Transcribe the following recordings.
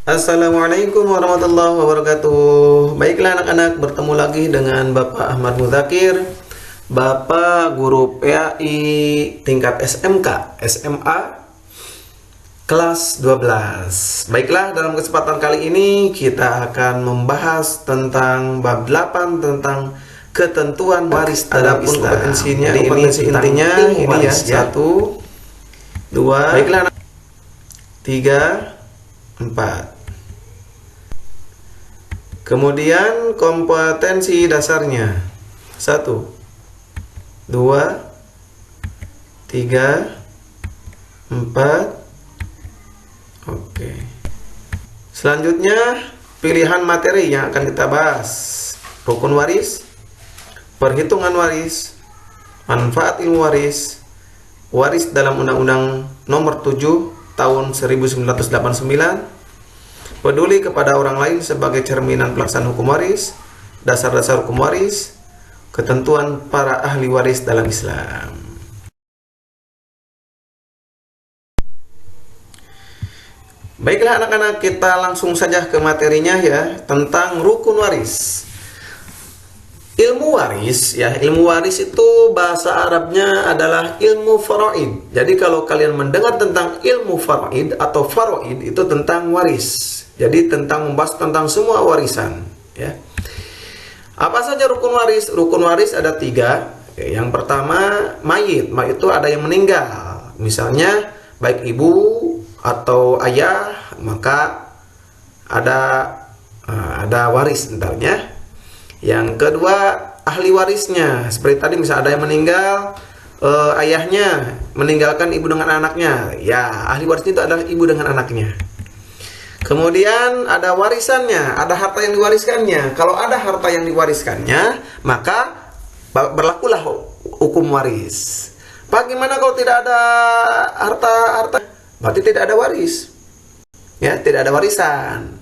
Assalamualaikum warahmatullahi wabarakatuh. Baiklah anak-anak, bertemu lagi dengan Bapak Ahmad Muzakir, Bapak Guru PAI tingkat SMK, SMA kelas 12. Baiklah, dalam kesempatan kali ini kita akan membahas tentang bab 8 tentang ketentuan waris dalam Islam. Kompetensinya ini intinya ini ya, 1 2 baiklah 3 4. Kemudian kompetensi dasarnya 1 2 3 4. Oke. Selanjutnya pilihan materi yang akan kita bahas: rukun waris, perhitungan waris, manfaat ilmu waris, waris dalam Undang-Undang Nomor 7 tahun 1989, peduli kepada orang lain sebagai cerminan pelaksanaan hukum waris, dasar-dasar hukum waris, ketentuan para ahli waris dalam Islam. Baiklah anak-anak, kita langsung saja ke materinya ya, tentang rukun waris. Ilmu waris ya, ilmu waris itu bahasa Arabnya adalah ilmu faraid. Jadi kalau kalian mendengar tentang ilmu faraid atau faraid, itu tentang waris. Jadi tentang membahas tentang semua warisan ya. Apa saja rukun waris? Rukun waris ada 3. Yang pertama mayit. Mayit itu ada yang meninggal. Misalnya baik ibu atau ayah, maka ada waris entarnya. Yang kedua ahli warisnya, seperti tadi misalnya ada yang meninggal, ayahnya meninggalkan ibu dengan anaknya, ya ahli warisnya itu adalah ibu dengan anaknya. Kemudian ada warisannya, ada harta yang diwariskannya. Kalau ada harta yang diwariskannya, maka berlakulah hukum waris. Bagaimana kalau tidak ada harta? Berarti tidak ada waris. Ya, tidak ada warisan.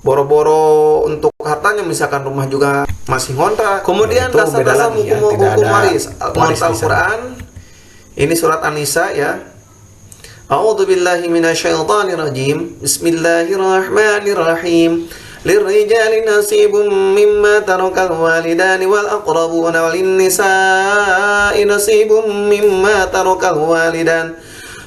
Boro-boro untuk hartanya, misalkan rumah juga masih ngontrak. Kemudian dasar-dasar hukum waris Al-Quran. Ini surat An-Nisa ya. A'udzubillahi minasyaitonirrajim. Bismillahirrahmanirrahim. Lirrijali nasibum mimma tarakal walidani wal aqrabuna walinnisa'i nasibum mimma tarakal walidan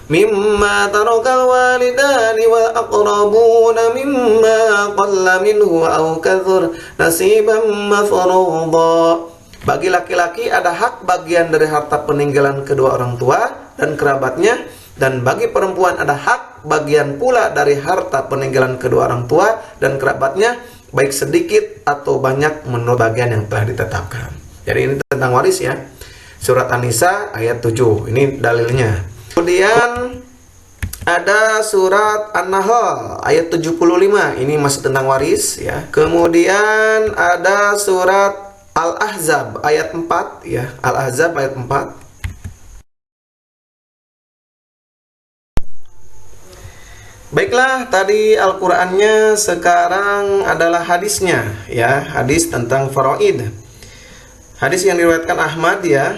mimma tarakal walidani wal aqrabuna mimma qalla minhu aw kathur nasiban mafruḍa. Bagi laki-laki ada hak bagian dari harta peninggalan kedua orang tua dan kerabatnya, dan bagi perempuan ada hak bagian pula dari harta peninggalan kedua orang tua dan kerabatnya, baik sedikit atau banyak menurut bagian yang telah ditetapkan. Jadi ini tentang waris ya. Surat An-Nisa ayat 7. Ini dalilnya. Kemudian ada surat An-Nahl ayat 75. Ini masih tentang waris ya. Kemudian ada surat Al-Ahzab ayat 4 ya. Al-Ahzab ayat 4. Baiklah, tadi Al-Qur'annya, sekarang adalah hadisnya ya. Hadis tentang faraid. Hadis yang diriwayatkan Ahmad ya.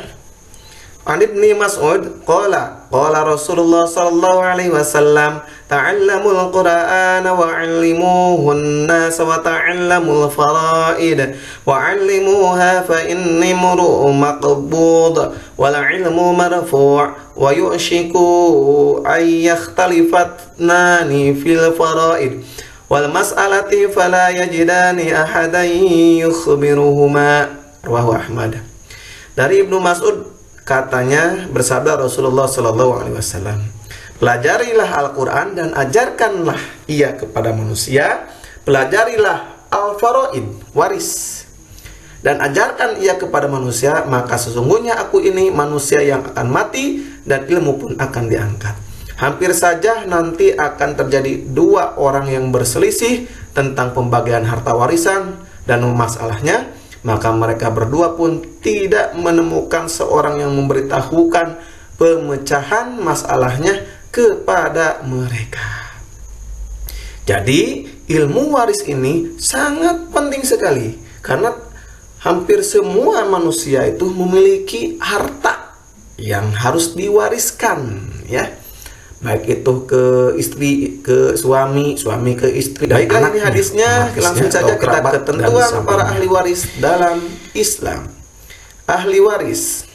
An Ibnu Mas'ud qala Rasulullah sallallahu alaihi wasallam ta'allamul Qur'ana wa 'allimuhun nas wa ta'allamul fara'id wa 'allimuha fa inni mur'un maqbud wal 'ilmu marfu' wa yu'shiku ay yakhtalifatnani fil fara'id wal mas'alati fala yajidani ahadan yukhbiruhuma. Rawahu Ahmad. Dari Ibnu Mas'ud katanya, bersabda Rasulullah Sallallahu Alaihi Wasallam, pelajarilah Al-Quran dan ajarkanlah ia kepada manusia. Pelajarilah al-faraid, waris, dan ajarkan ia kepada manusia, maka sesungguhnya aku ini manusia yang akan mati dan ilmu pun akan diangkat. Hampir saja nanti akan terjadi 2 orang yang berselisih tentang pembagian harta warisan dan masalahnya, maka mereka berdua pun tidak menemukan seorang yang memberitahukan pemecahan masalahnya kepada mereka. Jadi ilmu waris ini sangat penting sekali, karena hampir semua manusia itu memiliki harta yang harus diwariskan ya. baik itu ke istri, ke suami, suami ke istri. Baiklah, ini hadisnya, langsung saja kita ketentuan para ahli waris dalam Islam. Ahli waris.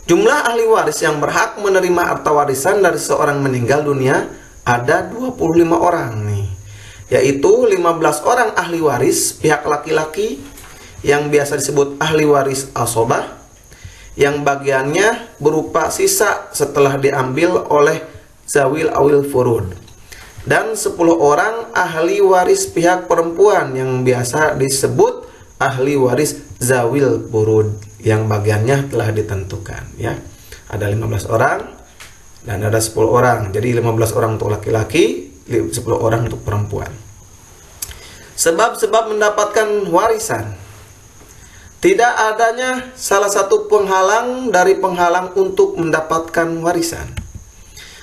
Jumlah ahli waris yang berhak menerima harta warisan dari seorang meninggal dunia ada 25 orang nih. Yaitu 15 orang ahli waris pihak laki-laki yang biasa disebut ahli waris asobah, yang bagiannya berupa sisa setelah diambil oleh zawil awil furud, dan 10 orang ahli waris pihak perempuan yang biasa disebut ahli waris zawil furud, yang bagiannya telah ditentukan ya. Ada 15 orang dan ada 10 orang. Jadi 15 orang untuk laki-laki, 10 orang untuk perempuan. Sebab-sebab mendapatkan warisan. Tidak adanya salah satu penghalang dari penghalang untuk mendapatkan warisan.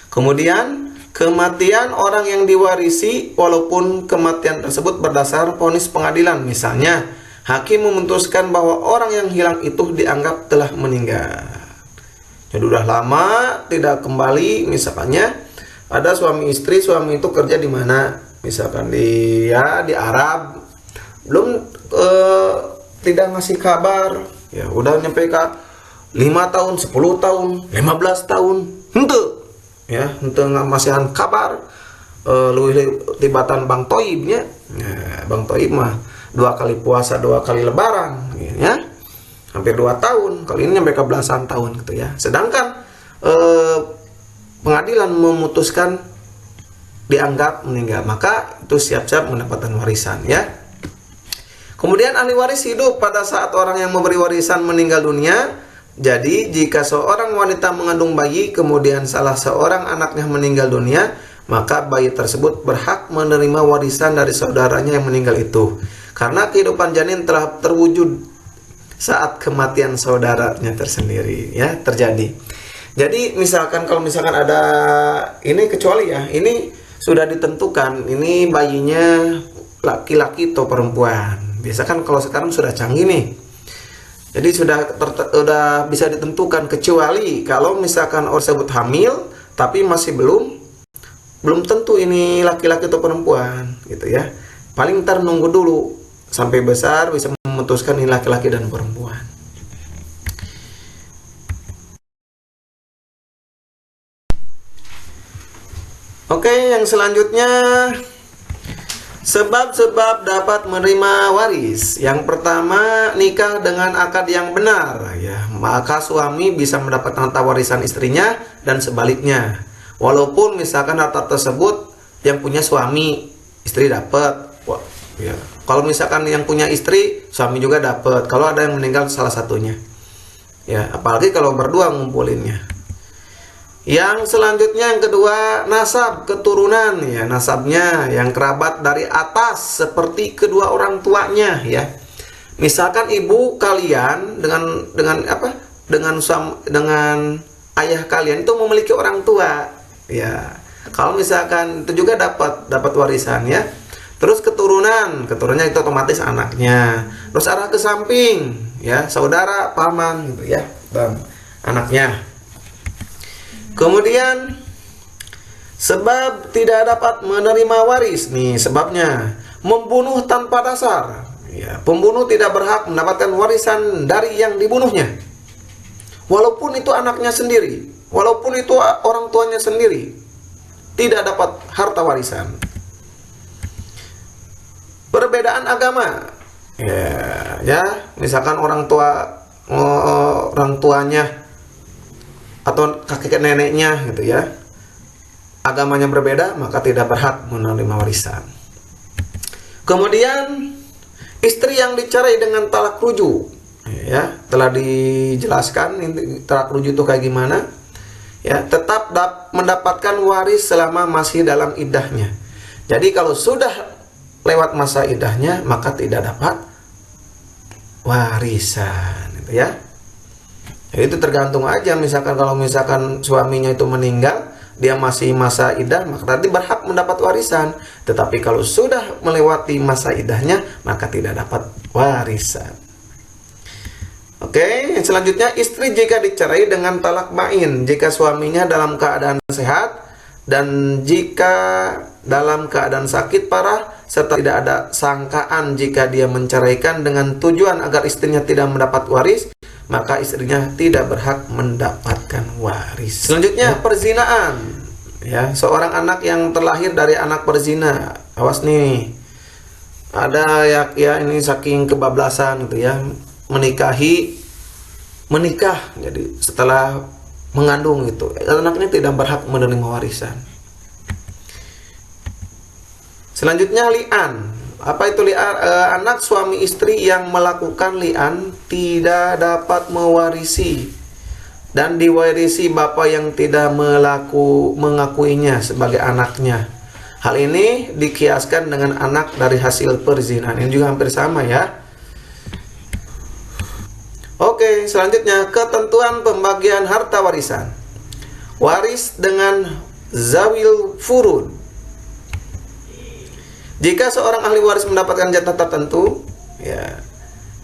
Kemudian, kematian orang yang diwarisi walaupun kematian tersebut berdasar vonis pengadilan. Misalnya, hakim memutuskan bahwa orang yang hilang itu dianggap telah meninggal. Jadi udah lama tidak kembali, misalnya ada suami istri, suami itu kerja di mana? Misalkan di Arab, belum tidak ngasih kabar, ya udah nyampe ke 5 tahun, 10 tahun, 15 tahun, henteu ngasihan kabar. Luwih tibatan Bang Toibnya, ya, Bang Toib mah 2 kali puasa, 2 kali lebaran, ya, hampir 2 tahun, kali ini nyampe ke belasan tahun gitu ya. Sedangkan pengadilan memutuskan dianggap meninggal, maka itu siap-siap mendapatkan warisan ya. Kemudian ahli waris hidup pada saat orang yang memberi warisan meninggal dunia. Jadi jika seorang wanita mengandung bayi kemudian salah seorang anaknya meninggal dunia, maka bayi tersebut berhak menerima warisan dari saudaranya yang meninggal itu, karena kehidupan janin telah terwujud saat kematian saudaranya tersendiri ya terjadi. Jadi misalkan kalau misalkan ada ini, kecuali ya ini sudah ditentukan ini bayinya laki-laki atau perempuan. Biasa kan kalau sekarang sudah canggih nih. Jadi sudah bisa ditentukan, kecuali kalau misalkan orang tersebut hamil tapi masih belum tentu ini laki-laki atau perempuan gitu ya. Paling ntar nunggu dulu sampai besar bisa memutuskan ini laki-laki dan perempuan. Oke, yang selanjutnya sebab-sebab dapat menerima waris. Yang pertama, nikah dengan akad yang benar ya, maka suami bisa mendapatkan harta warisan istrinya dan sebaliknya. Walaupun misalkan harta tersebut yang punya suami, istri dapat. Ya. Kalau misalkan yang punya istri, suami juga dapat. Kalau ada yang meninggal salah satunya. Ya, apalagi kalau berdua ngumpulinnya. Yang selanjutnya yang kedua, nasab, keturunan ya, nasabnya yang kerabat dari atas seperti kedua orang tuanya ya. Misalkan ibu kalian dengan ayah kalian itu memiliki orang tua ya. Kalau misalkan itu juga dapat warisan ya. Terus keturunannya itu otomatis anaknya. Terus arah ke samping ya, saudara, paman gitu ya, bang, anaknya. Kemudian sebab tidak dapat menerima waris nih, sebabnya membunuh tanpa dasar ya, pembunuh tidak berhak mendapatkan warisan dari yang dibunuhnya walaupun itu anaknya sendiri, walaupun itu orang tuanya sendiri, tidak dapat harta warisan. Perbedaan agama ya, misalkan orang tuanya atau kakek neneknya gitu ya, agamanya berbeda, maka tidak berhak menerima warisan. Kemudian istri yang dicerai dengan talak rujuk ya, telah dijelaskan talak rujuk itu kayak gimana ya, tetap mendapatkan waris selama masih dalam iddahnya. Jadi kalau sudah lewat masa iddahnya maka tidak dapat warisan gitu ya. Ya, itu tergantung aja, misalkan kalau misalkan suaminya itu meninggal, dia masih masa iddah, maka tadi berhak mendapat warisan. Tetapi kalau sudah melewati masa iddahnya, maka tidak dapat warisan. Oke, selanjutnya istri jika dicerai dengan talak bain jika suaminya dalam keadaan sehat dan jika dalam keadaan sakit parah serta tidak ada sangkaan jika dia menceraikan dengan tujuan agar istrinya tidak mendapat waris, maka istrinya tidak berhak mendapatkan waris. Selanjutnya perzinaan. Ya, seorang anak yang terlahir dari anak berzina. Awas nih. Ada ya ini saking kebablasan gitu ya. Menikah jadi setelah mengandung itu anak ini tidak berhak menerima warisan. Selanjutnya li'an. Apa itu li'an? Anak suami istri yang melakukan li'an tidak dapat mewarisi dan diwarisi bapak yang tidak mengakuinya sebagai anaknya. Hal ini dikiaskan dengan anak dari hasil perzinahan. Ini juga hampir sama ya. Oke, selanjutnya ketentuan pembagian harta warisan. Waris dengan zawil furud. Jika seorang ahli waris mendapatkan jatah tertentu, ya,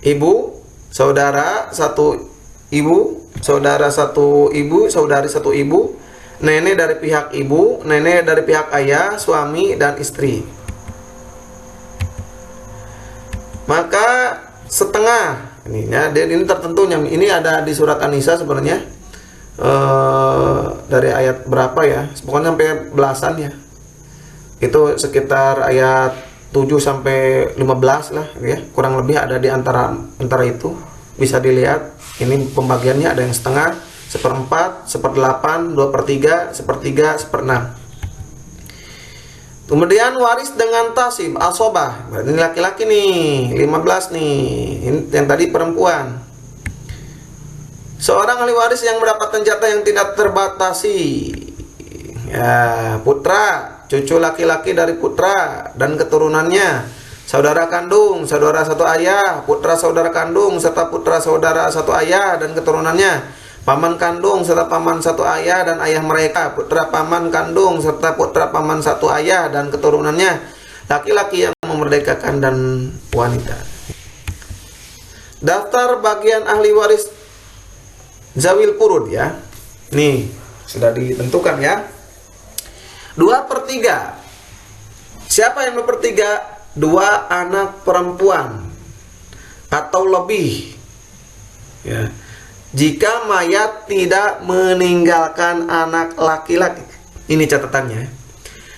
ibu, saudara satu ibu, saudara satu ibu, saudari satu ibu, nenek dari pihak ibu, nenek dari pihak ayah, suami dan istri. Maka setengah ini tertentunya, ini ada di surat An-Nisa sebenarnya dari ayat berapa ya, pokoknya sampai belasan ya, itu sekitar ayat 7 sampai 15 lah ya, kurang lebih ada di antara itu. Bisa dilihat ini pembagiannya, ada yang setengah, 1/4, 1/8, 2/3, 1/3, 1/6. Kemudian waris dengan tasib asobah, berarti ini laki-laki nih, 15 nih, ini yang tadi perempuan. Seorang ahli waris yang mendapatkan jatah yang tidak terbatasi, ya, putra, cucu laki-laki dari putra dan keturunannya, saudara kandung, saudara satu ayah, putra saudara kandung serta putra saudara satu ayah dan keturunannya, paman kandung serta paman satu ayah dan ayah mereka, putra paman kandung serta putra paman satu ayah dan keturunannya, laki-laki yang memerdekakan dan wanita. Daftar bagian ahli waris zawil furud ya. Nih, sudah ditentukan ya. 2/3. Siapa yang 2/3? 2 anak perempuan atau lebih. Ya. Jika mayat tidak meninggalkan anak laki-laki. Ini catatannya.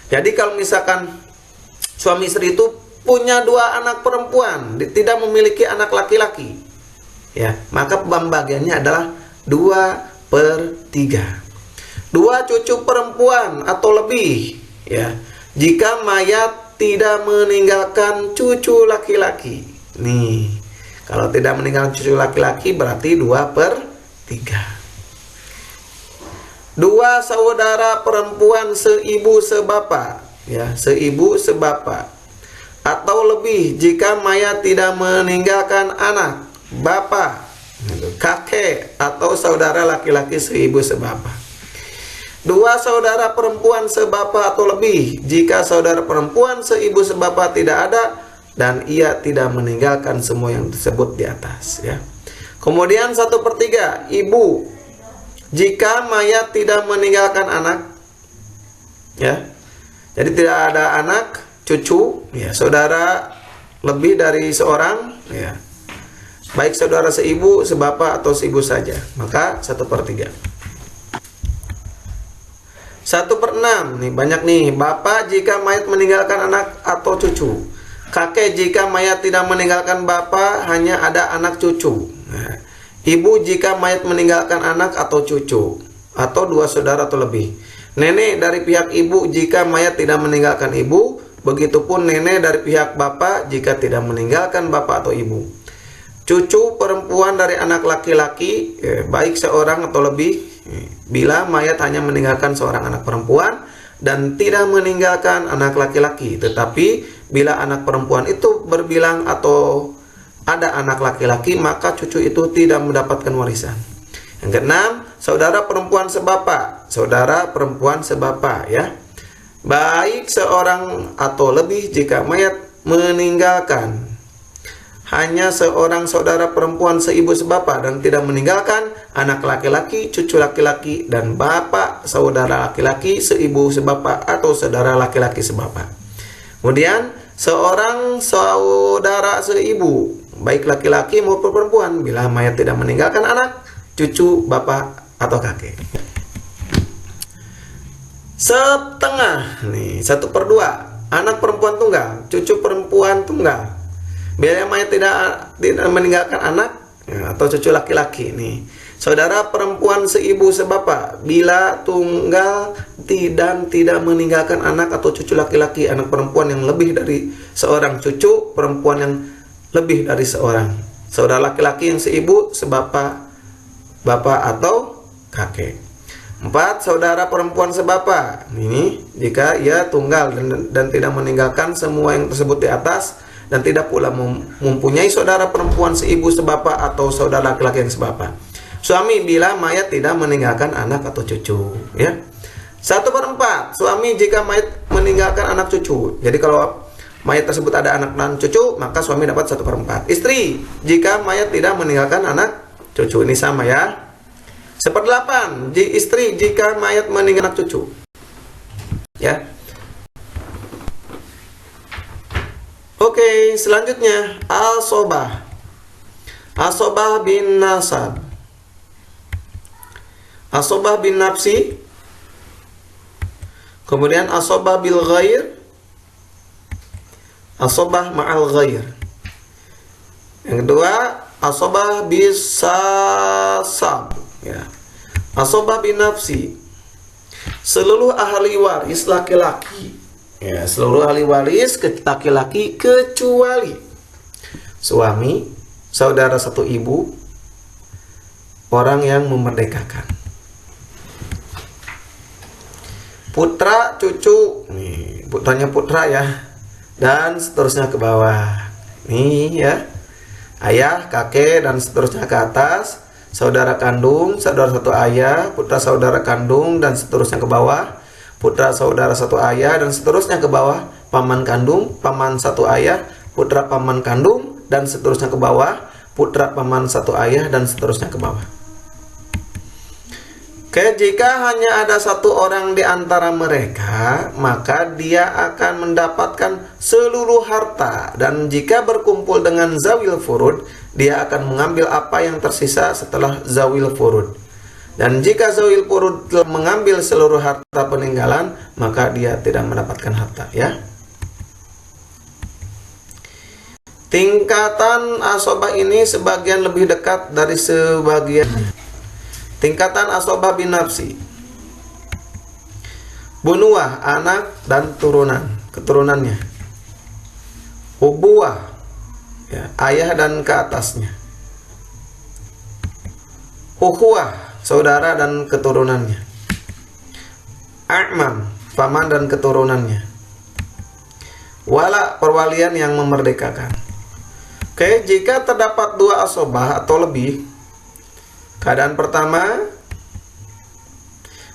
Jadi kalau misalkan suami istri itu punya 2 anak perempuan, tidak memiliki anak laki-laki, ya, maka pembagiannya adalah 2/3. 2 cucu perempuan atau lebih, ya. Jika mayat tidak meninggalkan cucu laki-laki. Nih. Kalau tidak meninggalkan cucu laki-laki berarti 2/3. 2 saudara perempuan seibu sebapak, ya, seibu sebapak atau lebih jika mayat tidak meninggalkan anak, bapak, kakek atau saudara laki-laki seibu sebapak. 2 saudara perempuan sebapak atau lebih jika saudara perempuan seibu sebapak tidak ada dan ia tidak meninggalkan semua yang disebut di atas ya. Kemudian 1/3 ibu jika mayat tidak meninggalkan anak ya. Jadi tidak ada anak, cucu ya, saudara lebih dari seorang ya. Baik saudara seibu, sebapak atau seibu saja, maka 1/3. 1/6 nih, banyak nih. Bapak jika mayat meninggalkan anak atau cucu. Kakek jika mayat tidak meninggalkan bapak, hanya ada anak cucu. Nah, ibu jika mayat meninggalkan anak atau cucu, atau 2 saudara atau lebih. Nenek dari pihak ibu jika mayat tidak meninggalkan ibu, begitupun nenek dari pihak bapak jika tidak meninggalkan bapak atau ibu. Cucu perempuan dari anak laki-laki, baik seorang atau lebih, bila mayat hanya meninggalkan seorang anak perempuan dan tidak meninggalkan anak laki-laki, tetapi bila anak perempuan itu berbilang atau ada anak laki-laki, maka cucu itu tidak mendapatkan warisan. Yang keenam, saudara perempuan sebapak, saudara perempuan sebapak ya, baik seorang atau lebih jika mayat meninggalkan hanya seorang saudara perempuan seibu sebapak dan tidak meninggalkan anak laki-laki, cucu laki-laki, dan bapak saudara laki-laki seibu sebapak atau saudara laki-laki sebapak. Kemudian seorang saudara seibu, baik laki-laki maupun perempuan, bila mayat tidak meninggalkan anak, cucu, bapak, atau kakek. Setengah nih, 1/2, anak perempuan tunggal, cucu perempuan tunggal. Bila mayat tidak meninggalkan anak atau cucu laki-laki nih, saudara perempuan seibu sebapak, bila tunggal dan tidak meninggalkan anak atau cucu laki-laki, anak perempuan yang lebih dari seorang, cucu perempuan yang lebih dari seorang, saudara laki-laki yang seibu sebapak, bapak atau kakek. 4, saudara perempuan sebapak. Ini jika ia tunggal dan tidak meninggalkan semua yang tersebut di atas, dan tidak pula mempunyai saudara perempuan seibu sebapak atau saudara laki-laki yang sebapak. Suami bila mayat tidak meninggalkan anak atau cucu, ya. 1/4, suami jika mayat meninggalkan anak cucu. Jadi kalau mayat tersebut ada anak dan cucu, maka suami dapat 1/4. Istri jika mayat tidak meninggalkan anak cucu, ini sama ya. 1/8, istri jika mayat meninggalkan anak cucu, ya. Oke, selanjutnya asobah. Asobah bin nasab. Asobah bin nafsi. Kemudian asobah bil ghair. Asobah ma'al ghair. Yang kedua, asobah bis sasab, ya. Asobah bin nafsi. Seluruh ahli waris laki-laki, ya, seluruh ahli waris laki-laki kecuali suami, saudara satu ibu, orang yang memerdekakan, putra, cucu, nih putranya putra ya, dan seterusnya ke bawah. Nih ya, ayah, kakek, dan seterusnya ke atas, saudara kandung, saudara satu ayah, putra saudara kandung, dan seterusnya ke bawah, putra saudara satu ayah, dan seterusnya ke bawah, paman kandung, paman satu ayah, putra paman kandung, dan seterusnya ke bawah, putra paman satu ayah, dan seterusnya ke bawah. Oke, jika hanya ada satu orang di antara mereka, maka dia akan mendapatkan seluruh harta, dan jika berkumpul dengan zawil furud, dia akan mengambil apa yang tersisa setelah zawil furud. Dan jika zawil furud telah mengambil seluruh harta peninggalan, maka dia tidak mendapatkan harta, ya. Tingkatan asobah ini sebagian lebih dekat dari sebagian. Tingkatan asobah bin nafsi. Bunuah, anak dan keturunannya. Ubuah, ya, ayah dan ke atasnya. Ukhuwah, saudara dan keturunannya. A'mam, paman dan keturunannya. Wala, perwalian yang memerdekakan. Oke, jika terdapat dua asobah atau lebih, keadaan pertama,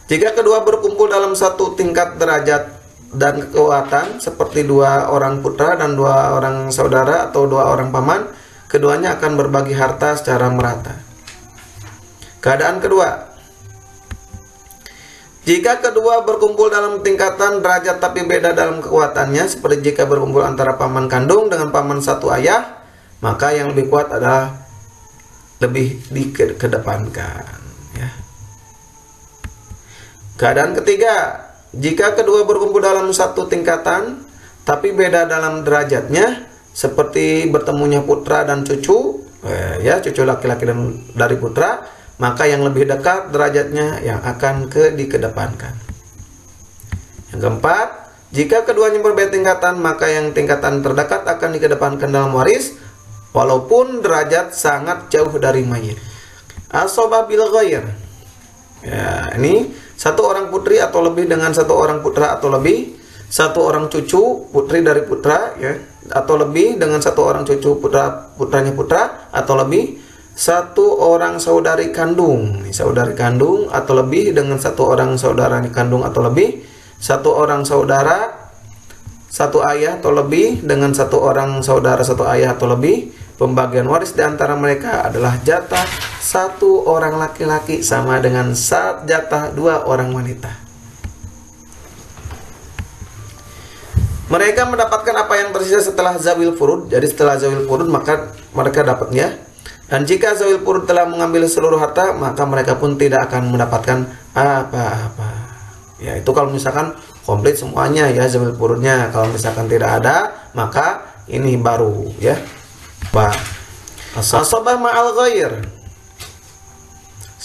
jika kedua berkumpul dalam satu tingkat derajat dan kekuatan, seperti dua orang putra dan dua orang saudara atau dua orang paman, keduanya akan berbagi harta secara merata. Keadaan kedua, jika kedua berkumpul dalam tingkatan derajat tapi beda dalam kekuatannya, seperti jika berkumpul antara paman kandung dengan paman satu ayah, maka yang lebih kuat adalah lebih dikedepankan, ya. Keadaan ketiga, jika kedua berkumpul dalam satu tingkatan tapi beda dalam derajatnya, seperti bertemunya putra dan cucu, ya, cucu laki-laki dan dari putra, maka yang lebih dekat derajatnya yang akan dikedepankan. Yang keempat, jika keduanya berbeda tingkatan, maka yang tingkatan terdekat akan dikedepankan dalam waris, walaupun derajat sangat jauh dari mayit. Asobah bil ghair, ya, ini satu orang putri atau lebih dengan satu orang putra atau lebih, satu orang cucu putri dari putra, ya, atau lebih dengan satu orang cucu putranya putra atau lebih, satu orang saudari kandung, saudari kandung atau lebih dengan satu orang saudara kandung atau lebih, satu orang saudara satu ayah atau lebih dengan satu orang saudara satu ayah atau lebih, pembagian waris di antara mereka adalah jatah satu orang laki-laki sama dengan jatah dua orang wanita. Mereka mendapatkan apa yang tersisa setelah zawil furud. Jadi setelah zawil furud maka mereka dapatnya. Dan jika zawil furud telah mengambil seluruh harta, maka mereka pun tidak akan mendapatkan apa-apa. Ya, itu kalau misalkan komplit semuanya ya zawil furudnya. Kalau misalkan tidak ada, maka ini baru ya. Asabah ma'al ghair.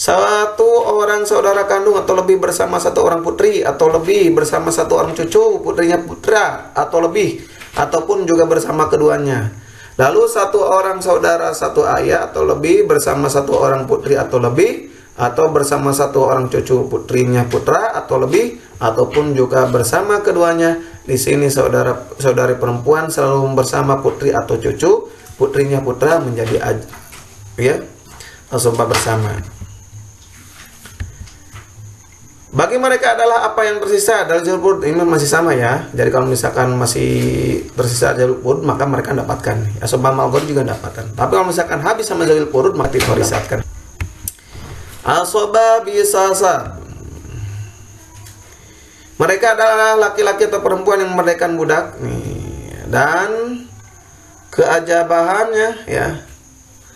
Satu orang saudara kandung atau lebih bersama satu orang putri, atau lebih bersama satu orang cucu, putrinya putra, atau lebih, ataupun juga bersama keduanya. Lalu satu orang saudara satu ayah atau lebih bersama satu orang putri atau lebih, atau bersama satu orang cucu putrinya putra atau lebih, ataupun juga bersama keduanya. Di sini saudari perempuan selalu bersama putri atau cucu putrinya putra menjadi asabah bersama. Bagi mereka adalah apa yang tersisa dari zawil furud. Ini masih sama ya. Jadi kalau misalkan masih tersisa zawil furud, maka mereka dapatkan. Asabah ma'al ghair juga dapatkan. Tapi kalau misalkan habis sama zawil furud, maka tidak dapatkan. Asabah bisasab. Mereka adalah laki-laki atau perempuan yang memerdekakan budak dan keajabahannya ya.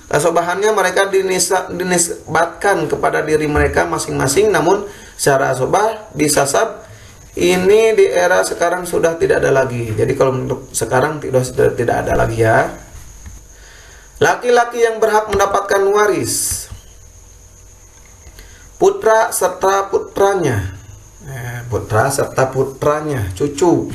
Asobahannya mereka dinisbatkan kepada diri mereka masing-masing, namun secara asobah bisasab ini di era sekarang sudah tidak ada lagi. Jadi kalau untuk sekarang tidak ada lagi ya. Laki-laki yang berhak mendapatkan waris, putra serta putranya, cucu,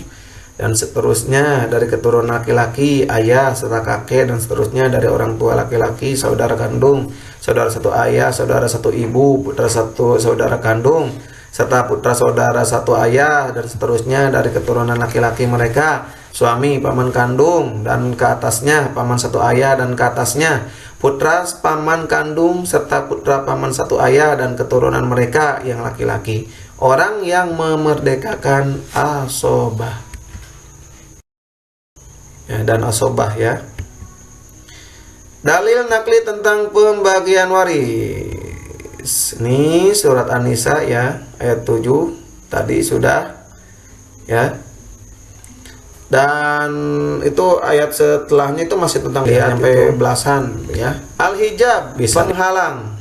dan seterusnya dari keturunan laki-laki, ayah serta kakek, dan seterusnya dari orang tua laki-laki, saudara kandung, saudara satu ayah, saudara satu ibu, putra satu saudara kandung, serta putra saudara satu ayah, dan seterusnya dari keturunan laki-laki mereka, suami, paman kandung, dan ke atasnya, paman satu ayah dan ke atasnya, putra paman kandung, serta putra paman satu ayah dan keturunan mereka yang laki-laki, orang yang memerdekakan asobah. Ya, dan asobah ya. Dalil nakli tentang pembagian waris. Ini surat An-Nisa ya, ayat 7 tadi sudah ya. Dan itu ayat setelahnya itu masih tentang ya, sampai belasan ya. Al-hijab, penghalang.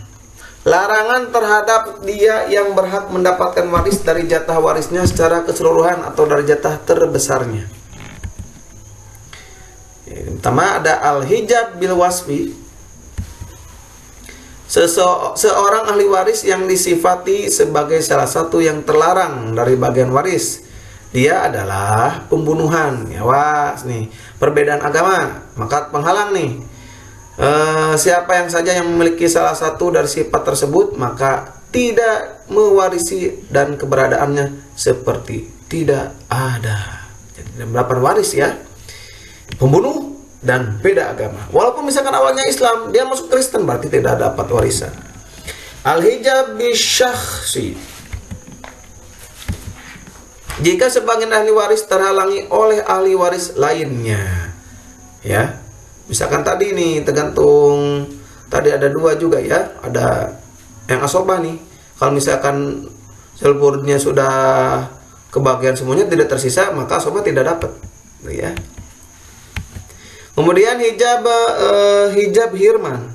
Larangan terhadap dia yang berhak mendapatkan waris dari jatah warisnya secara keseluruhan atau dari jatah terbesarnya. Pertama ada al-hijab bil wasfi. Seorang ahli waris yang disifati sebagai salah satu yang terlarang dari bagian waris, dia adalah pembunuhan. Ya, nih perbedaan agama, maka penghalang nih. Siapa yang saja yang memiliki salah satu dari sifat tersebut, maka tidak mewarisi dan keberadaannya seperti tidak ada. Jadi berapa waris ya? Pembunuh dan beda agama. Walaupun misalkan awalnya Islam, dia masuk Kristen, berarti tidak dapat warisan. Al-hijab bisyakhsi. Jika sebagian ahli waris terhalangi oleh ahli waris lainnya. Ya. Misalkan tadi nih, tergantung tadi ada dua juga ya. Ada yang asobah nih. Kalau misalkan zawil furudnya sudah kebagian semuanya tidak tersisa, maka asobah tidak dapat. Ya. Kemudian hijab hirman.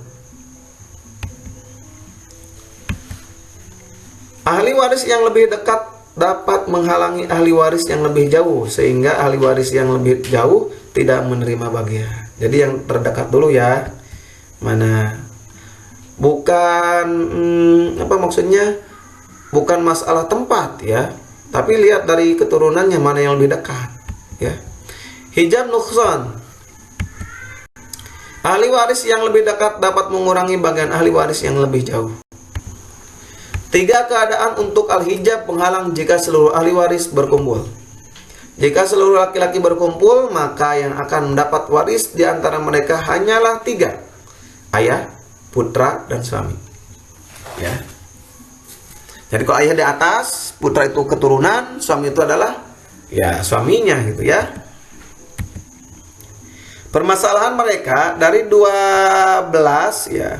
Ahli waris yang lebih dekat dapat menghalangi ahli waris yang lebih jauh, sehingga ahli waris yang lebih jauh tidak menerima bagian. Jadi yang terdekat dulu ya. Mana? Bukan apa maksudnya? Bukan masalah tempat ya, tapi lihat dari keturunannya mana yang lebih dekat ya. Hijab nuqsan. Ahli waris yang lebih dekat dapat mengurangi bagian ahli waris yang lebih jauh. 3 keadaan untuk al-hijab penghalang jika seluruh ahli waris berkumpul. Jika seluruh laki-laki berkumpul, maka yang akan mendapat waris di antara mereka hanyalah 3. Ayah, putra, dan suami. Ya. Jadi kalau ayah di atas, putra itu keturunan, suami itu adalah ya suaminya gitu ya. Permasalahan mereka dari 12 ya.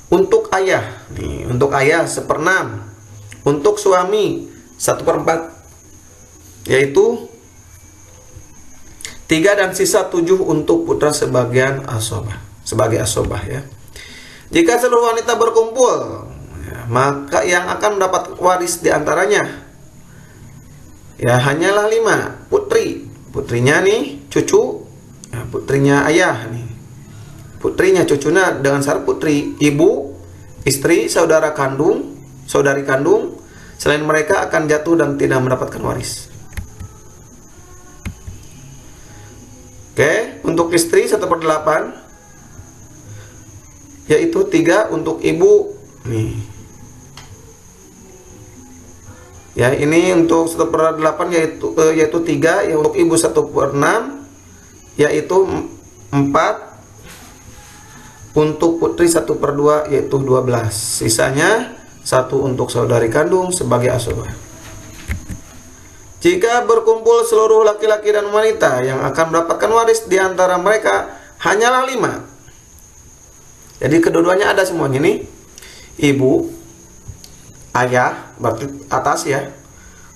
Untuk ayah, nih, untuk ayah 1/6. Untuk suami 1/4. Yaitu 3 dan sisa 7 untuk putra sebagai asobah ya. Jika seluruh wanita berkumpul, ya, maka yang akan mendapat waris diantaranya ya hanyalah 5 putri. Putrinya nih cucu, ya, putrinya ayah nih. Putrinya cucunya dengan syarat putri, ibu, istri, saudari kandung. Selain mereka akan jatuh dan tidak mendapatkan waris. Oke, untuk istri 1/8, yaitu 3 untuk ibu nih. Ya, ini untuk 1/8 yaitu 3, ya untuk ibu 1/6 yaitu 4, untuk putri 1/2 yaitu 12. Sisanya 1 untuk saudari kandung sebagai asobah. Jika berkumpul seluruh laki-laki dan wanita, yang akan mendapatkan waris di antara mereka hanyalah 5. Jadi kedua-duanya ada semuanya nih. Ibu, ayah, berarti atas ya.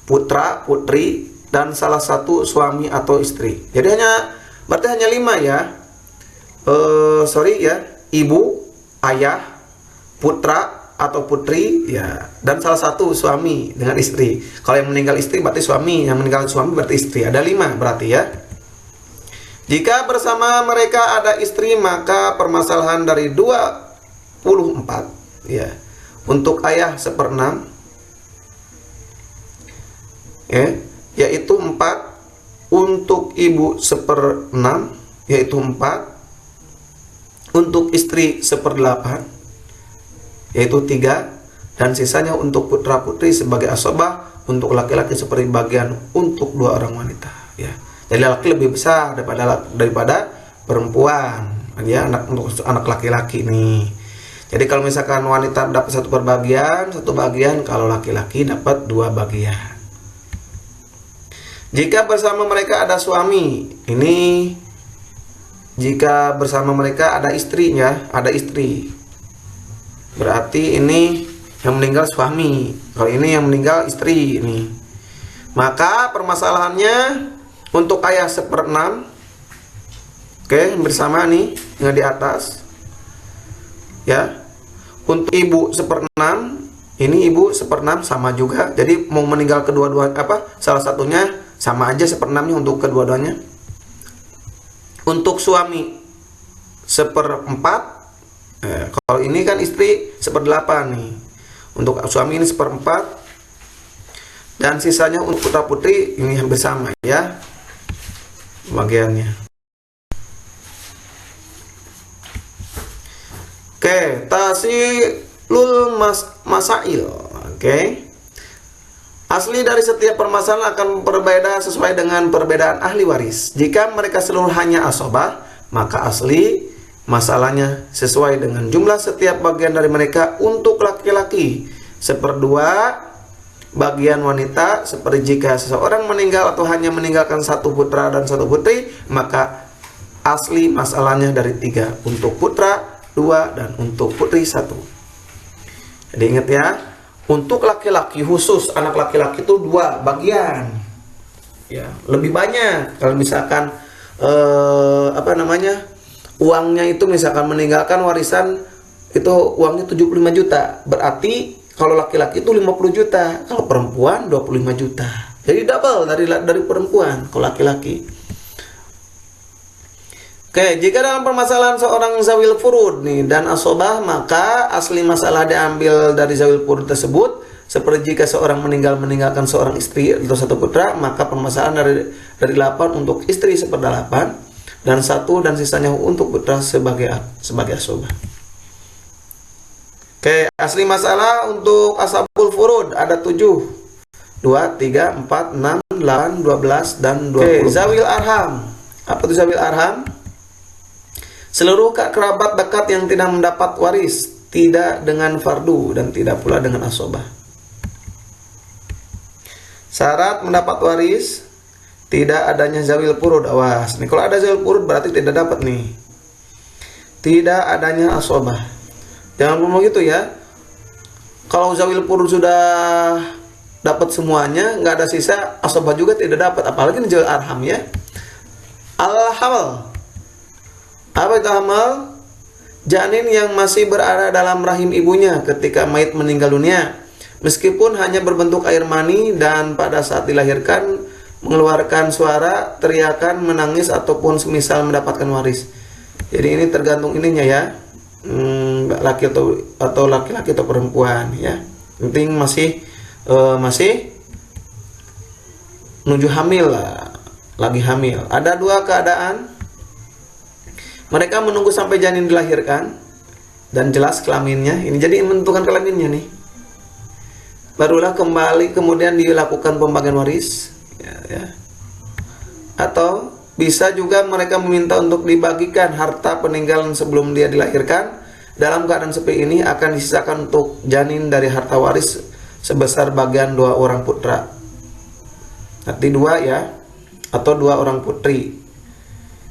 Putra, putri, dan salah satu suami atau istri. Jadi berarti hanya 5 ya. Ibu, ayah, putra atau putri ya, dan salah satu suami dengan istri. Kalau yang meninggal istri berarti suami, yang meninggal suami berarti istri. Ada 5 berarti ya. Jika bersama mereka ada istri, maka permasalahan dari 24 ya. Untuk ayah 1/6 ya, yaitu 4. Untuk ibu 1/6 yaitu 4. Untuk istri 1/8 yaitu 3, dan sisanya untuk putra putri sebagai asobah, untuk laki-laki seperti bagian untuk 2 orang wanita ya. Jadi laki lebih besar daripada perempuan ya, untuk anak laki-laki nih. Jadi kalau misalkan wanita dapat 1 bagian, kalau laki-laki dapat 2 bagian. Jika bersama mereka ada suami, ini jika bersama mereka ada istrinya, ada istri, berarti ini yang meninggal suami, kalau ini yang meninggal istri ini. Maka permasalahannya untuk ayah 1/6, oke, bersama nih yang di atas ya. Untuk ibu 1/6, ini ibu 1/6 sama juga. Jadi mau meninggal salah satunya sama aja 1/6 untuk kedua-duanya. Untuk suami 1/4. Kalau ini kan istri 1/8 nih. Untuk suami ini 1/4, dan sisanya untuk putra putri ini hampir sama ya bagiannya. Oke, tasilul masail. Oke. Asli dari setiap permasalahan akan berbeda sesuai dengan perbedaan ahli waris. Jika mereka seluruh hanya asobah, maka asli masalahnya sesuai dengan jumlah setiap bagian dari mereka. Untuk laki-laki 1/2 bagian wanita. Seperti jika seseorang meninggal atau hanya meninggalkan 1 putra dan 1 putri, maka asli masalahnya dari 3. Untuk putra 2 dan untuk putri 1. Jadi ingat ya, untuk laki-laki khusus anak laki-laki itu 2 bagian ya, lebih banyak. Kalau misalkan uangnya itu misalkan meninggalkan warisan itu uangnya 75 juta, berarti kalau laki-laki itu 50 juta, kalau perempuan 25 juta. Jadi double dari perempuan kalau laki-laki. Oke, jika dalam permasalahan seorang zawil furud nih dan asobah, maka asli masalah diambil dari zawil furud tersebut. Seperti jika seorang meninggalkan seorang istri atau 1 putra, maka permasalahan dari 8 untuk istri 1/8 dan 1 dan sisanya untuk putra sebagai asobah. Oke, asli masalah untuk ashabul furud ada 7. 2, 3, 4, 6, 8, 12 dan 20. Oke, zawil arham. Apa itu zawil arham? Seluruh kerabat dekat yang tidak mendapat waris, tidak dengan fardu dan tidak pula dengan asobah. Syarat mendapat waris tidak adanya zawil furud. Awas nih, kalau ada zawil furud berarti tidak dapat nih. Tidak adanya asobah. Jangan ngomong gitu ya. Kalau zawil furud sudah dapat semuanya, nggak ada sisa, asobah juga tidak dapat. Apalagi nih zawil arham ya. Al-hamal. Apa itu hamal? Janin yang masih berada dalam rahim ibunya ketika mayit meninggal dunia, meskipun hanya berbentuk air mani dan pada saat dilahirkan mengeluarkan suara, teriakan, menangis ataupun semisal mendapatkan waris. Jadi ini tergantung ininya ya, laki atau laki-laki atau perempuan ya. Penting masih menuju hamil lah, lagi hamil. Ada dua keadaan. Mereka menunggu sampai janin dilahirkan dan jelas kelaminnya. Ini jadi menentukan kelaminnya nih. Barulah kembali kemudian dilakukan pembagian waris. Ya. Atau bisa juga mereka meminta untuk dibagikan harta peninggalan sebelum dia dilahirkan. Dalam keadaan seperti ini akan disisakan untuk janin dari harta waris sebesar bagian 2 orang putra. Arti 2 ya, atau 2 orang putri.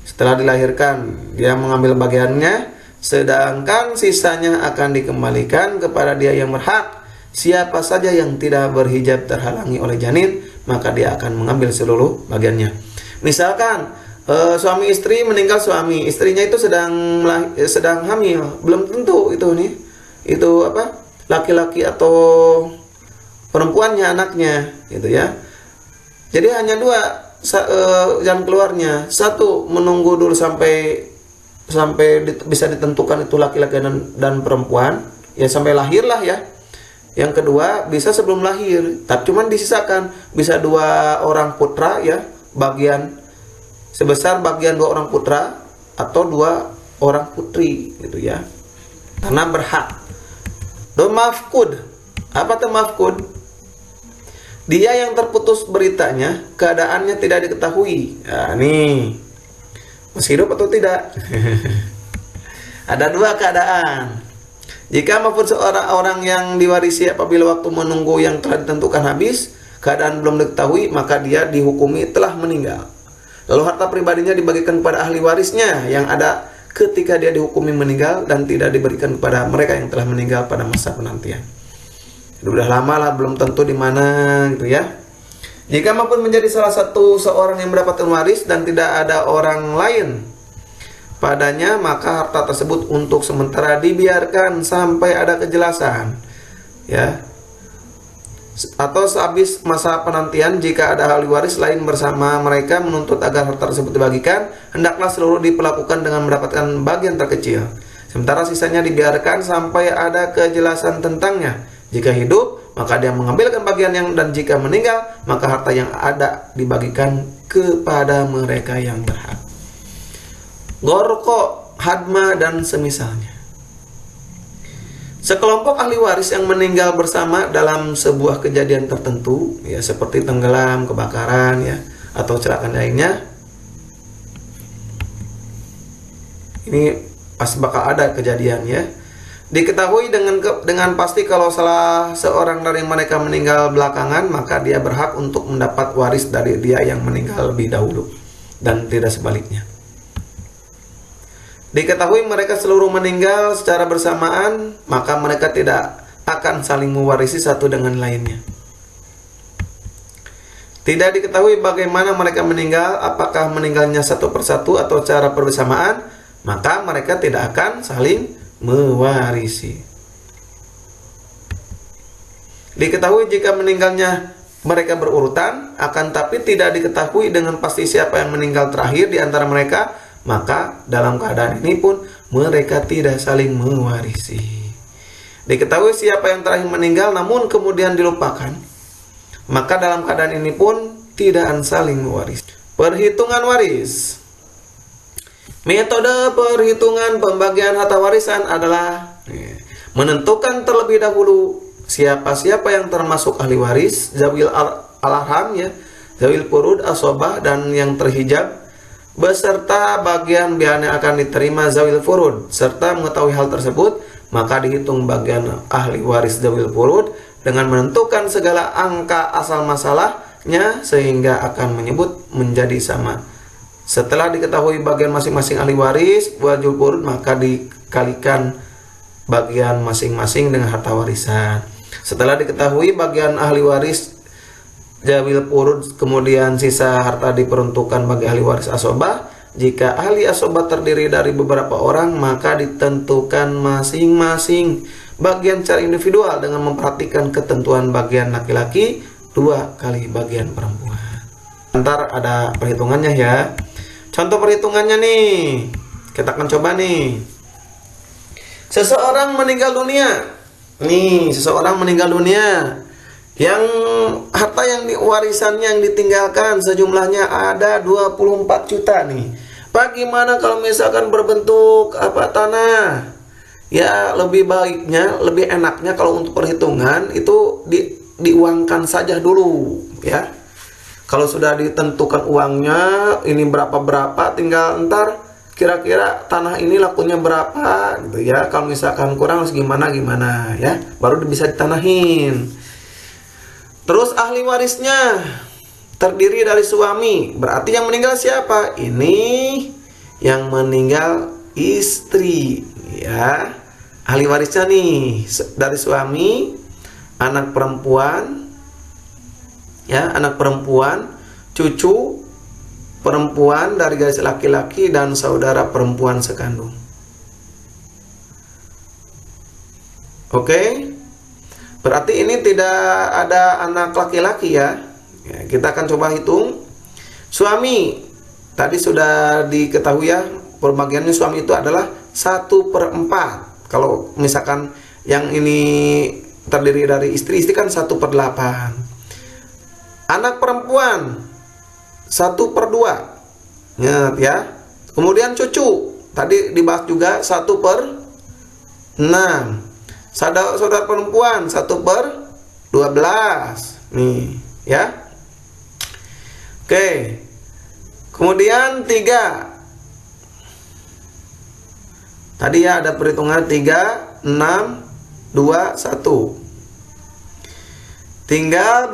Setelah dilahirkan dia mengambil bagiannya, sedangkan sisanya akan dikembalikan kepada dia yang berhak. Siapa saja yang tidak berhijab terhalangi oleh janin, maka dia akan mengambil seluruh bagiannya. Misalkan suami istri meninggal, suami istrinya itu sedang hamil, belum tentu itu nih, itu apa, laki-laki atau perempuannya anaknya, gitu ya. Jadi hanya 2 jalan keluarnya. Satu, menunggu dulu sampai bisa ditentukan itu laki-laki dan perempuan, ya sampai lahir lah ya. Yang kedua, bisa sebelum lahir, tapi cuman disisakan bisa 2 orang putra ya, bagian sebesar bagian 2 orang putra atau 2 orang putri gitu ya. Karena berhak. Mafkud. Apa itu mafkud? Dia yang terputus beritanya, keadaannya tidak diketahui. Nah, nih. Masih hidup atau tidak? Ada 2 keadaan. Jika maupun seorang orang yang diwarisi apabila waktu menunggu yang telah ditentukan habis, keadaan belum diketahui, maka dia dihukumi telah meninggal. Lalu harta pribadinya dibagikan kepada ahli warisnya yang ada ketika dia dihukumi meninggal dan tidak diberikan kepada mereka yang telah meninggal pada masa penantian. Sudah lama lah, belum tentu di mana gitu ya. Jika maupun menjadi salah satu seorang yang mendapatkan waris dan tidak ada orang lain padanya, maka harta tersebut untuk sementara dibiarkan sampai ada kejelasan ya, atau sehabis masa penantian. Jika ada ahli waris lain bersama mereka menuntut agar harta tersebut dibagikan, hendaklah seluruh diperlakukan dengan mendapatkan bagian terkecil, sementara sisanya dibiarkan sampai ada kejelasan tentangnya. Jika hidup, maka dia mengambilkan bagian dan jika meninggal, maka harta yang ada dibagikan kepada mereka yang berhak. Gorko, hadma, dan semisalnya. Sekelompok ahli waris yang meninggal bersama dalam sebuah kejadian tertentu, ya seperti tenggelam, kebakaran, ya atau kecelakaan lainnya, ini pasti bakal ada kejadian ya. Diketahui dengan pasti kalau salah seorang dari mereka meninggal belakangan, maka dia berhak untuk mendapat waris dari dia yang meninggal lebih dahulu dan tidak sebaliknya. Diketahui mereka seluruh meninggal secara bersamaan, maka mereka tidak akan saling mewarisi satu dengan lainnya. Tidak diketahui bagaimana mereka meninggal, apakah meninggalnya satu persatu atau secara bersamaan, maka mereka tidak akan saling mewarisi. Diketahui jika meninggalnya mereka berurutan, akan tapi tidak diketahui dengan pasti siapa yang meninggal terakhir di antara mereka, maka dalam keadaan ini pun mereka tidak saling mewarisi. Diketahui siapa yang terakhir meninggal namun kemudian dilupakan, maka dalam keadaan ini pun tidak akan saling mewarisi. Perhitungan waris. Metode perhitungan pembagian harta warisan adalah menentukan terlebih dahulu siapa-siapa yang termasuk ahli waris, zawil al-arham ya, zawil furud, asobah, dan yang terhijab, beserta bagian biaya yang akan diterima zawil furud. Serta mengetahui hal tersebut, maka dihitung bagian ahli waris zawil furud dengan menentukan segala angka asal masalah haknya sehingga akan menyebut menjadi sama. Setelah diketahui bagian masing-masing ahli waris wajib furud, maka dikalikan bagian masing-masing dengan harta warisan. Setelah diketahui bagian ahli waris jawil furud, kemudian sisa harta diperuntukkan bagi ahli waris asobah. Jika ahli asobah terdiri dari beberapa orang, maka ditentukan masing-masing bagian secara individual dengan memperhatikan ketentuan bagian laki-laki 2 kali bagian perempuan. Ntar ada perhitungannya ya. Contoh perhitungannya nih, kita akan coba nih. Seseorang meninggal dunia. Nih, seseorang meninggal dunia. Yang harta yang warisannya yang ditinggalkan sejumlahnya ada 24 juta nih. Bagaimana kalau misalkan berbentuk tanah? Ya, lebih baiknya, lebih enaknya kalau untuk perhitungan itu diuangkan saja dulu ya. Kalau sudah ditentukan uangnya ini berapa, tinggal ntar kira-kira tanah ini lakunya berapa gitu ya. Kalau misalkan kurang gimana ya, baru bisa ditanahin. Terus ahli warisnya terdiri dari suami, berarti yang meninggal siapa? Ini yang meninggal istri ya. Ahli warisnya nih dari suami, anak perempuan ya, anak perempuan, cucu perempuan dari garis laki-laki, dan saudara perempuan sekandung. Oke, berarti ini tidak ada anak laki-laki ya. Kita akan coba hitung. Suami tadi sudah diketahui ya, pembagiannya suami itu adalah 1/4. Kalau misalkan yang ini terdiri dari istri kan 1/8. Anak perempuan 1/2. Ingat ya. Kemudian cucu tadi dibahas juga 1/6. Saudara perempuan 1/12. Nih ya. Oke. Kemudian 3. Tadi ya ada perhitungan 3, 6, 2, 1. Tinggal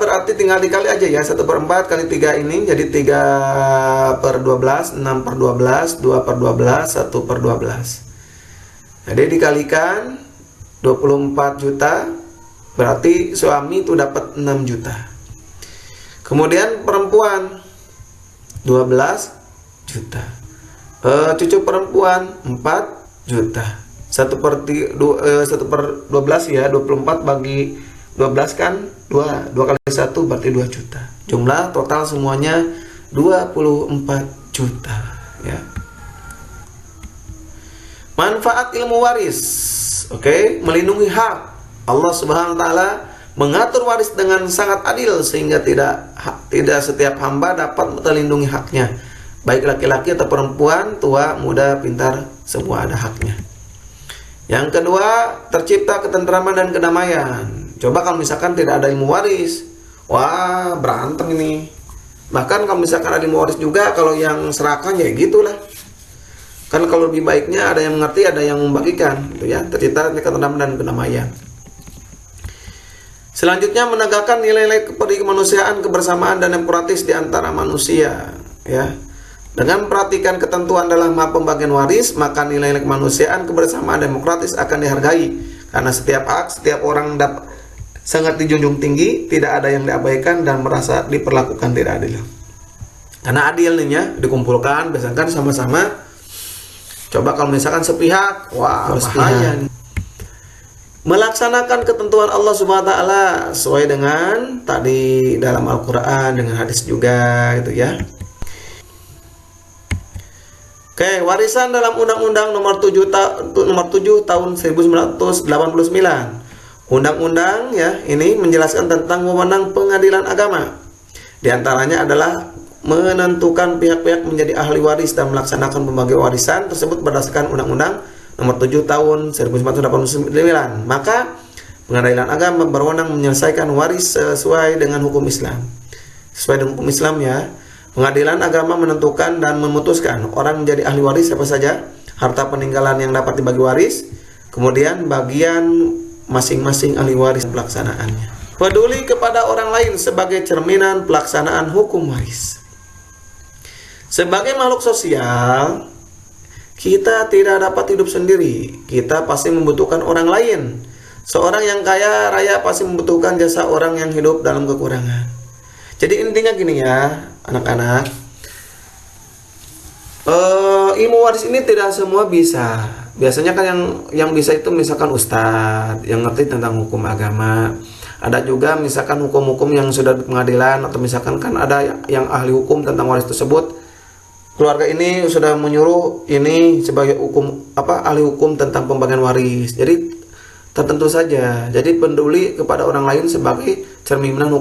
dikali aja ya, 1/4 kali 3 ini jadi 3/12, 6/12, 2/12, 1/12. Jadi dikalikan 24 juta, berarti suami itu dapat 6 juta. Kemudian perempuan 12 juta. Cucu perempuan 4 juta. 1/12 ya, 24 bagi 12 kan 2 kali 1 berarti 2 juta. Jumlah total semuanya 24 juta ya. Manfaat ilmu waris. Oke, melindungi hak. Allah Subhanahu wa taala mengatur waris dengan sangat adil sehingga tidak setiap hamba dapat terlindungi haknya. Baik laki-laki atau perempuan, tua, muda, pintar, semua ada haknya. Yang kedua, tercipta ketentraman dan kedamaian. Coba kalau misalkan tidak ada ilmu waris, wah berantem ini. Bahkan kalau misalkan ada ilmu waris juga, kalau yang serakah ya gitulah. Kan kalau lebih baiknya ada yang mengerti, ada yang membagikan, gitu ya. Tercipta ketentraman dan kedamaian. Selanjutnya menegakkan nilai-nilai kemanusiaan, kebersamaan dan demokratis di antara manusia, ya. Dengan memperhatikan ketentuan dalam hal pembagian waris, maka nilai-nilai kemanusiaan, kebersamaan, demokratis akan dihargai. Karena setiap hak, setiap orang sangat dijunjung tinggi, tidak ada yang diabaikan dan merasa diperlakukan tidak adil. Karena adil nih ya, dikumpulkan, misalkan sama-sama. Coba kalau misalkan sepihak, wah bahaya nih. Melaksanakan ketentuan Allah Subhanahu wa taala sesuai dengan tadi dalam Al-Qur'an, dengan hadis juga gitu ya. Oke, warisan dalam Undang-Undang nomor 7 tahun 1989. Undang-undang ya ini menjelaskan tentang wewenang pengadilan agama. Di antaranya adalah menentukan pihak-pihak menjadi ahli waris dan melaksanakan pembagian warisan tersebut berdasarkan Undang-Undang nomor 7 tahun 1989. Maka pengadilan agama berwenang menyelesaikan waris sesuai dengan hukum Islam. Sesuai dengan hukum Islam ya. Pengadilan agama menentukan dan memutuskan orang menjadi ahli waris siapa saja, harta peninggalan yang dapat dibagi waris, kemudian bagian masing-masing ahli waris pelaksanaannya. peduli kepada orang lain sebagai cerminan pelaksanaan hukum waris. Sebagai makhluk sosial, kita tidak dapat hidup sendiri. Kita pasti membutuhkan orang lain. Seorang yang kaya raya pasti membutuhkan jasa orang yang hidup dalam kekurangan. Jadi intinya gini ya, anak-anak. Ilmu waris ini tidak semua bisa. Biasanya kan yang bisa itu misalkan ustadz yang ngerti tentang hukum agama. Ada juga misalkan hukum-hukum yang sudah di pengadilan, atau misalkan kan ada yang ahli hukum tentang waris tersebut. Keluarga ini sudah menyuruh ini sebagai ahli hukum tentang pembagian waris. Jadi tertentu saja. Jadi peduli kepada orang lain sebagai cerminan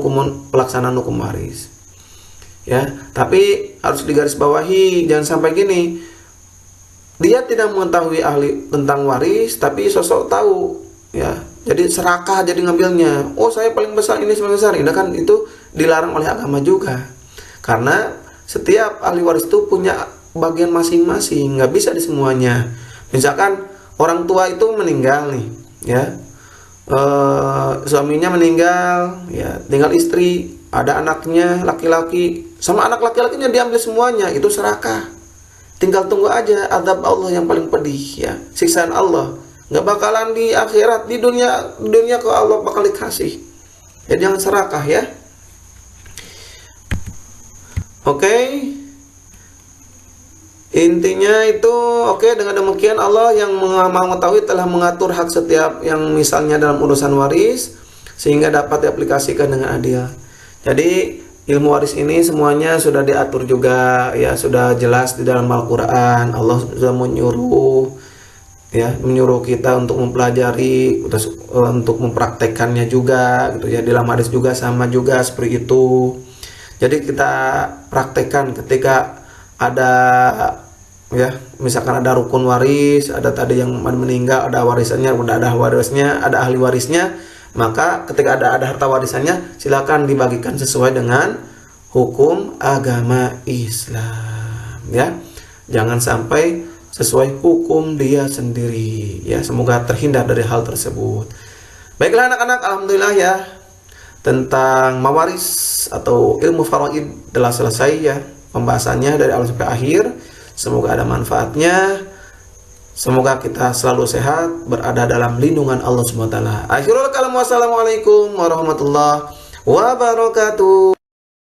pelaksanaan hukum waris. Ya, tapi harus digarisbawahi, jangan sampai gini. Dia tidak mengetahui ahli tentang waris, tapi sosok tahu, ya. Jadi serakah jadi ngambilnya. Oh, saya paling besar, ini paling besar. Ini kan itu dilarang oleh agama juga. Karena setiap ahli waris itu punya bagian masing-masing, nggak bisa di semuanya. Misalkan orang tua itu meninggal nih, ya. Suaminya meninggal, ya, tinggal istri, ada anaknya laki-laki, sama anak laki-lakinya diambil semuanya, itu serakah. Tinggal tunggu aja azab Allah yang paling pedih, ya, siksaan Allah. Nggak bakalan di akhirat, di dunia ke Allah bakal dikasih. Jadi jangan serakah ya. Oke. Intinya itu dengan demikian Allah yang mengetahui telah mengatur hak setiap yang misalnya dalam urusan waris sehingga dapat diaplikasikan dengan adil. Jadi ilmu waris ini semuanya sudah diatur juga, ya, sudah jelas di dalam Al-Qur'an. Allah sudah menyuruh kita untuk mempelajari, untuk mempraktekkannya juga gitu ya. Di dalam hadis juga sama juga seperti itu. Jadi kita praktekkan ketika ada, ya, misalkan ada rukun waris, ada tadi yang meninggal, ada warisannya, udah ada warisnya, ada ahli warisnya, maka ketika ada harta warisannya, silakan dibagikan sesuai dengan hukum agama Islam, ya. Jangan sampai sesuai hukum dia sendiri, ya. Semoga terhindar dari hal tersebut. Baiklah anak-anak, alhamdulillah ya, tentang mawaris atau ilmu faraid telah selesai ya pembahasannya dari awal sampai akhir. Semoga ada manfaatnya. Semoga kita selalu sehat, berada dalam lindungan Allah SWT. Akhirul kalam, wassalamualaikum warahmatullahi wabarakatuh.